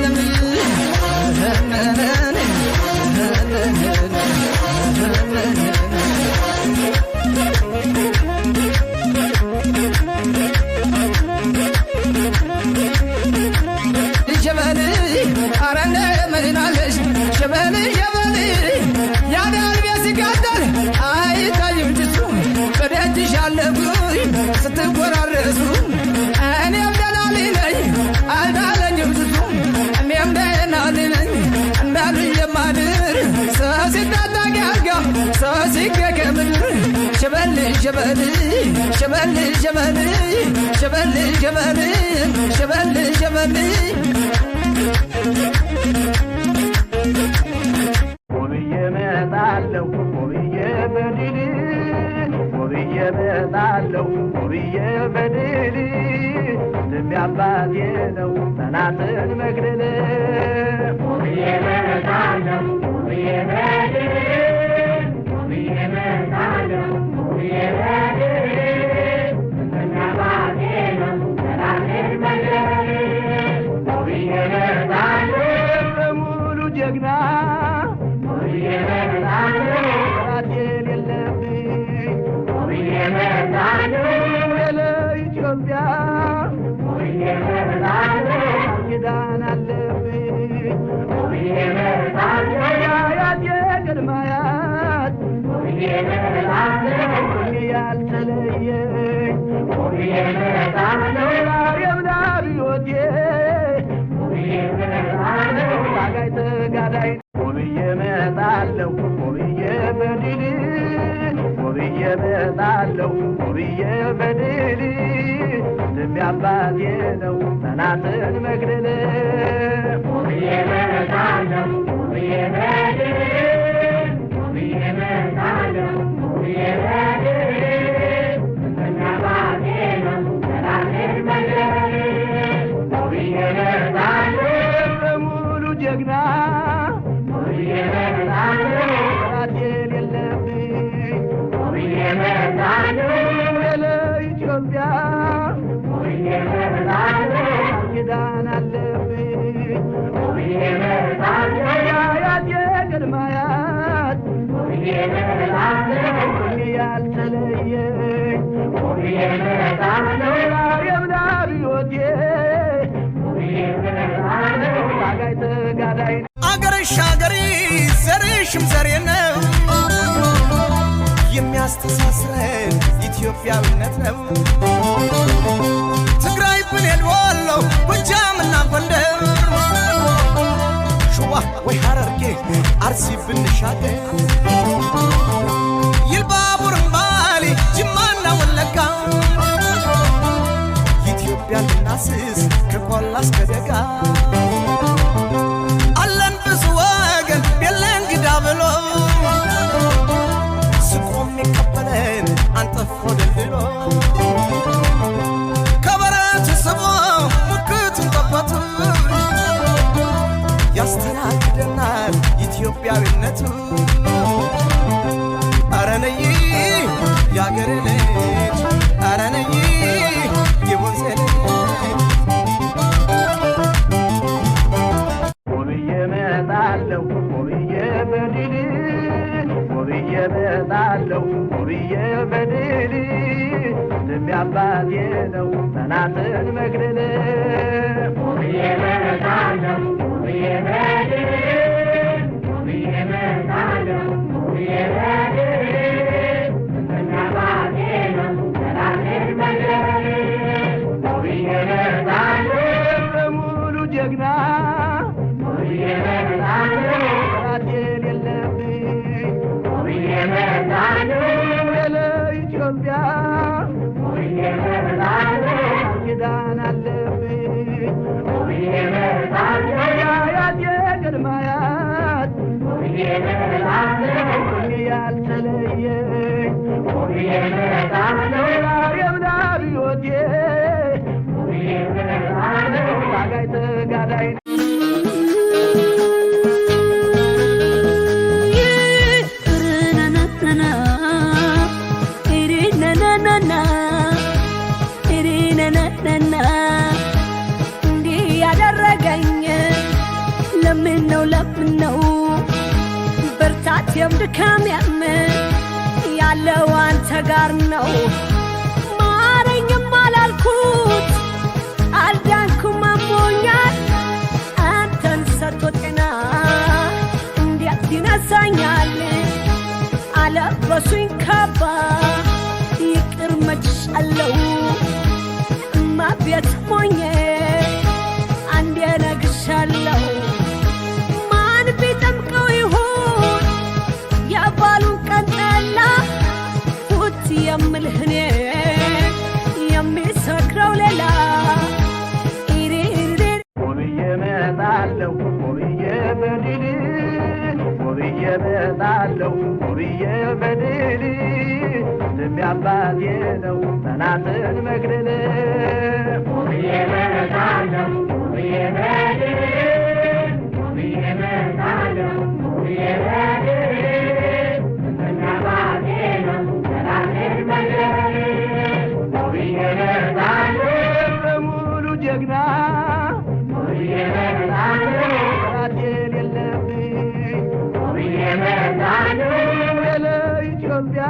ዓለም ሸበል አረነ ምናለሽ ሸበል ሸበል ያዳል ቢያስጋዳል አይታይም ትሱ በደጅሽ አለብኝ ስትወራረሱ እኔም ደላሊ ነኝ አልዳለኝም ትሱ እኔም ደላሊ ነኝ እንዳሉኝ የማድር ሰው ሲታጣቂ አልጋ ሰው ሲገገምድር ሸበል ሸበል ሸበል ሸበል ሸበል ሸበል ሸበል ሸበል ወብዬ መጣለሁ ወብዬ በድል ወብዬ መጣለሁ ወብዬ በድል ልቤ አባቴ ነው ጠላትን መግደል ወብዬ መጣለሁ ወብዬ በድል ወብዬ መጣለሁ ወብዬ በድል ልቤ አባቴ ነው ጠላትን መግደል ወብዬ መጣለሁ በሙሉ ጀግና ወብዬ መጣለሁ ጠላቴን የለብኝ ወብዬ መጣለሁ ለኢትዮጵያ ወብዬ መጣለሁ ኪዳን አለብኝ ወብዬ መጣለሁ ያያት የቅድማያት ወብዬ መጣለሁ ያልተለየኝ ወብዬ መጣለሁ ዛሬም ላብዮቴ ወብዬ መጣለሁ ታጋይ ተጋዳይ ወብዬ መጣለሁ ወብዬ በድል ወብዬ መጣለሁ ወብዬ በድል ልቤ አባቴ ነው ጠላትን መግደል ወብዬ መጣለሁ ወብዬ በድል ወብዬ መጣለሁ ወብዬ በድል ልቤ አባቴ ነው ጠላትን መግደል ወብዬ መጣለሁ በሙሉ ጀግና ወብዬ መጣለሁ ጠላቴን የለብኝ ወብዬ መጣለሁ ለኢትዮጵያ ወብዬ መጣለሁ ኪዳን አለብኝ ወብዬ መጣለሁ ያያት የቅድማያት ወብዬ መጣለሁ ያልተለየኝ ወብዬ መጣለሁ ዛሬም ላብዮቴ ወብዬ መጣለሁ ታጋይ ተጋዳይ አገርሽ አገሬ ዘርሽም ዘሬ ነው የሚያስተሳስረን ኢትዮጵያዊነት ነው ትግራይ ብንሄድ ወሎ ጎጃምና ጎንደር ሸዋ ወይ ሐረርጌ አርሲ ብንሻገር ይልባቡርም ባሌ ጅማና ወለጋ ኢትዮጵያ ልናስስ ከቆላ እስከ ደጋ አለን ብዙ ወገን የለን እንግዳ ብሎ ስቆም ይቀበለን አንጠፎ ደልድሎ ከበረት ስቦ ሙክቱን ጠበቱ ያስተናግደናል ኢትዮጵያዊነቱ ኧረ ነይ ያገሬ ልጅ ኧረ ነይ የወንዜ ልጅ ወብዬ መጣለሁ ወብዬ በድል ወብዬ መጣለሁ ወብዬ በድል ልቤ አባቴ ነው ጠላትን መግደል ወብዬ መጣለሁ ወብዬ በድል ወብዬ መጣለሁ ወብዬ በድል ልቤ አባቴ ነው ጠላትን መግደል ወብዬ መጣለሁ በሙሉ ጀግና ወብዬ መጣለሁ ጠላቴን የለብኝ ወብዬ መጣለሁ ለኢትዮጵያ ወብዬ መጣለሁ ኪዳን አለብኝ ወብዬ መጣለሁ ያያት የቅድማያት ወብዬ መጣለሁ ያልተለየኝ ወብዬ መጣለሁ ዛሬም ላብዮቴ ወብዬ መጣለሁ ታጋይ ተጋዳይ እንዲህ ያደረገኝ ለምነው ብርታቴም ድካሜም ያለው አንተ ጋር ነው። ማረኝም አላልኩት አልዳንኩም አሞኛል አንተን ሰጥቶ ጤና እንዴት ይነሳኛል? አለበሱኝ ካባ ይቅር መችሻለው እማቤት ሞኜ አንዴ ነግሻለው። ማን ቢጠምቀው ይሁን የባሉን ቀን ጠላ ፉት የምልህኔ የሚሰክረው ሌላ ውብዬ መጣለሁ ውብዬ በድል ውብዬ መጣለሁ ውብዬ በድል ስሜ አባቴ ነው ጠላትን መግደል ውብዬ መጣለሁ ውብዬ በድል ውብዬ መጣለሁ ውብዬ በድል ስሜ አባቴ ነው ጠላትን መግደል ውብዬ መጣለሁ በሙሉ ጀግና ውብዬ መጣለሁ ጠላት የሌለብኝ ውብዬ መጣለሁ ለኢትዮጵያ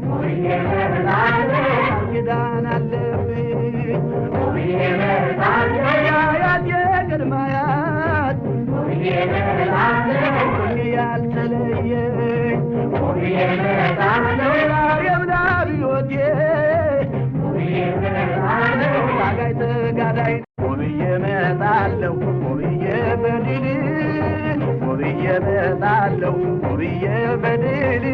ውብዬ መጣለሁ ኪዳን አለብኝ ውብዬ መጣለሁ የአያቴ ቅድመ አያት ውብዬ መጣለሁ ሁሌ ያልተለየኝ ውብዬ መጣለሁ ዛሬም ለአብዮቴ ውብዬ መጣለሁ ታጋይ ተጋዳይ ውብዬ መጣለሁ ውብዬ በድል ውብዬ መጣለሁ ውብዬ በድል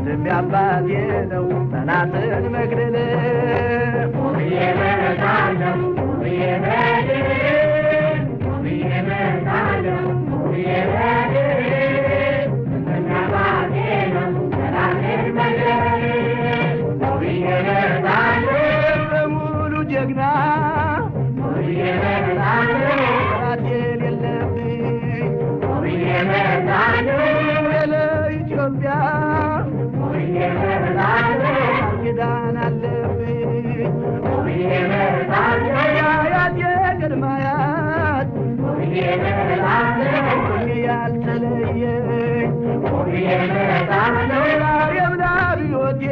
ስሜ አባቴ ነው ጠላትን መግደል ውብዬ መጣለሁ ውብዬ በድል ውብዬ መጣለሁ ውብዬ በድል ስሜ አባቴ ነው ጠላትን መግደል ውብዬ መጣለሁ በሙሉ ጀግና ውብዬ መጣለሁ ጠላት የሌለብኝ ውብዬ መጣለሁ ለኢትዮጵያ ውብዬ መጣለሁ ኪዳን አለብኝ ውብዬ መጣለሁ የአያቴ ቅድመ አያት ውብዬ መጣለሁ ሁሌ ያልተለየኝ ውብዬ መጣለሁ ዛሬም ለአብዮቴ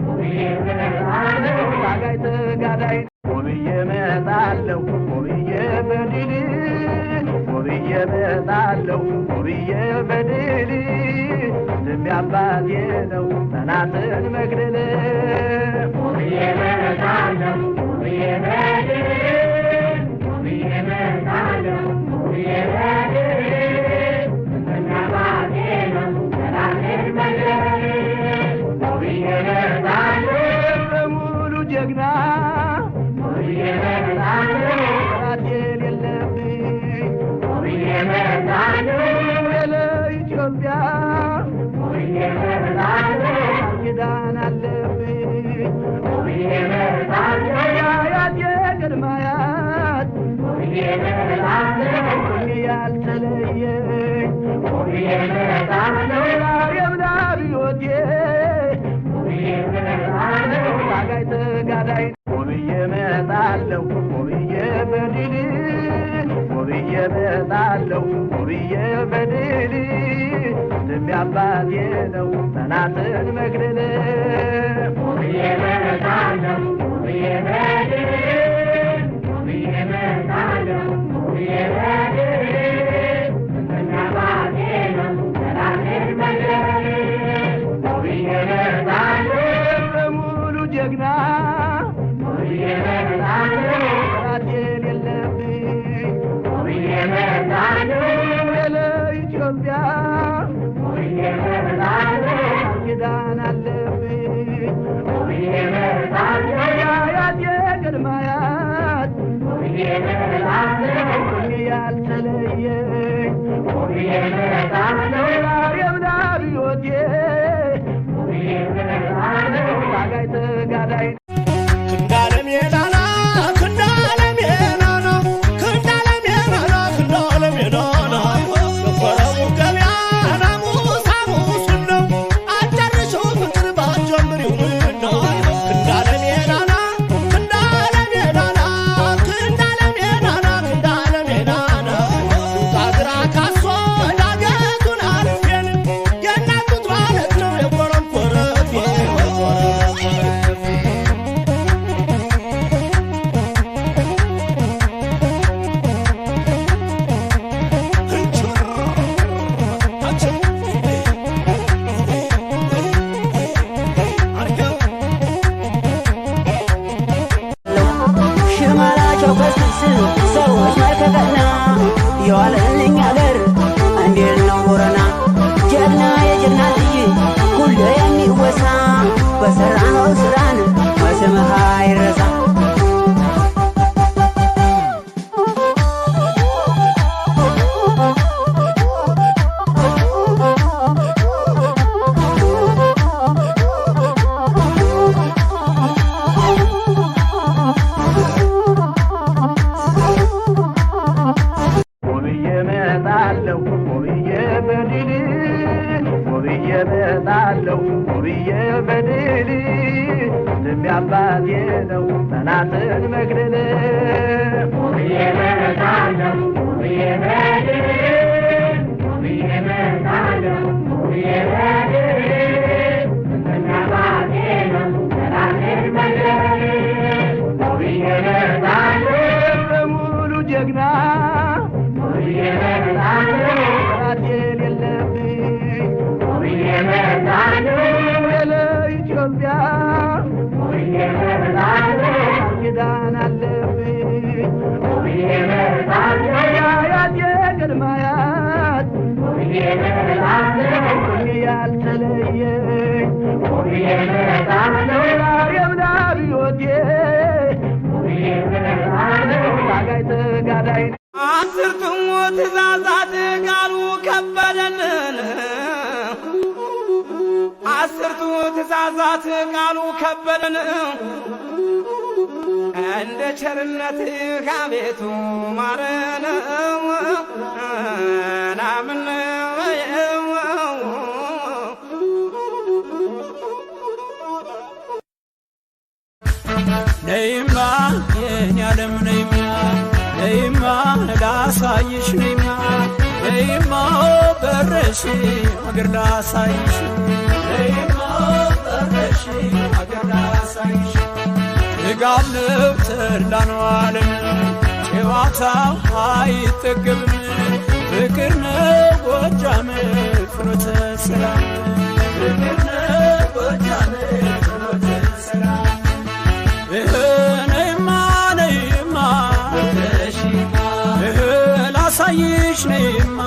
ውብዬ መጣለሁ ታጋይ ተጋዳይ ውብዬ መጣለሁ ውብዬ በድል ውብዬ መጣለሁ ውብዬ በድል ስሜ አባቴ ነው ጠላትን መግደል ውብዬ መጣለሁ ውብዬ በድል ውብዬ መጣለሁ ውብዬ በድል ስሜ አባቴ ነው ጠላትን መግደል ውብዬ መጣለሁ በሙሉ ጀግና ውብዬ መጣለሁ ጠላት የሌለብኝ ውብዬ መጣለሁ ለኢትዮጵያ ውብዬ መጣለሁ ኪዳን አለብኝ ውብዬ መጣለሁ የአያቴ ቅድመ አያት ውብዬ መጣለሁ ሁሌ ያልተለየኝ ውብዬ መጣለሁ ዛሬም ለአብዮቴ ውብዬ መጣለሁ ታጋይ ተጋዳይ ውብዬ መጣለሁ ውብዬ በድል ውብዬ መጣለሁ ውብዬ በድል ስሜ አባቴ ነው ጠላትን መግደል ውብዬ መጣለሁ ውብዬ በድል ውብዬ መጣለሁ ውብዬ በድል ስሜ አባቴ ነው ጠላትን መግደል ውብዬ መጣለሁ በሙሉ ጀግና ውብዬ መጣለሁ ጠላት የሌለብኝ ውብዬ መጣለሁ ለኢትዮጵያ ውብዬ መጣለሁ ኪዳን አለብኝ ውብዬ መጣለሁ የአያቴ ቅድመ አያት ውብዬ መጣለሁ ሁሌ ያልተለየኝ ውብዬ መጣለሁ ዛሬም ለአብዮቴ ውብዬ መጣለሁ ታጋይ ተጋዳይ ክንዳለም የዳና ክንዳለም የዳና ክንዳለም የዳና ክንዳለም የዳና በፈረሙ ገበያ ናሙስ ሐሙሱን ነው አጨርሽው ፍቅር ባትጀምሪው ምነው ክንዳለም የዳና ክንዳለም የዳና ክንዳለም የዳና ክንዳለም የዳና ተቀና የዋለልኝ አገር እንዴት ነው ቦረና ጀግና የጀግና ልጅ ሁሌ የሚወሳ በሰራነው ስራን በስምህ አይረሳ ጠላትን መግደል ሙሉ ጀግና ጠላት የሌለብኝ ለኢትዮጵያ ኪዳን አለብኝ ያያት የቅድማያት ያልተለየኝ ዛሬም ላብዮቴ ታጋይ ተጋዳይ አስርቱ ትእዛዛት ቃሉ ከበደን አስርቱ ትእዛዛት ቃሉ ከበደን እንደ ቸርነትህ አቤቱ ማረን ናምን ነይማ የኔ ዓለም ነይማ ነይማ ላሳይሽ ነይማ በረሽ አገር ላሳይሽ ነይማ በረሽ አገር ላሳይሽ ጥጋብ ነው ተድላ ነው ዓለም ጨዋታው አይጠገብም ፍቅር ነው ጎጃም ፍኖተ ሰላም ፍቅር ነው ጎጃም ፍኖተ ሰላም ነይማ ላሳይሽ ነይማ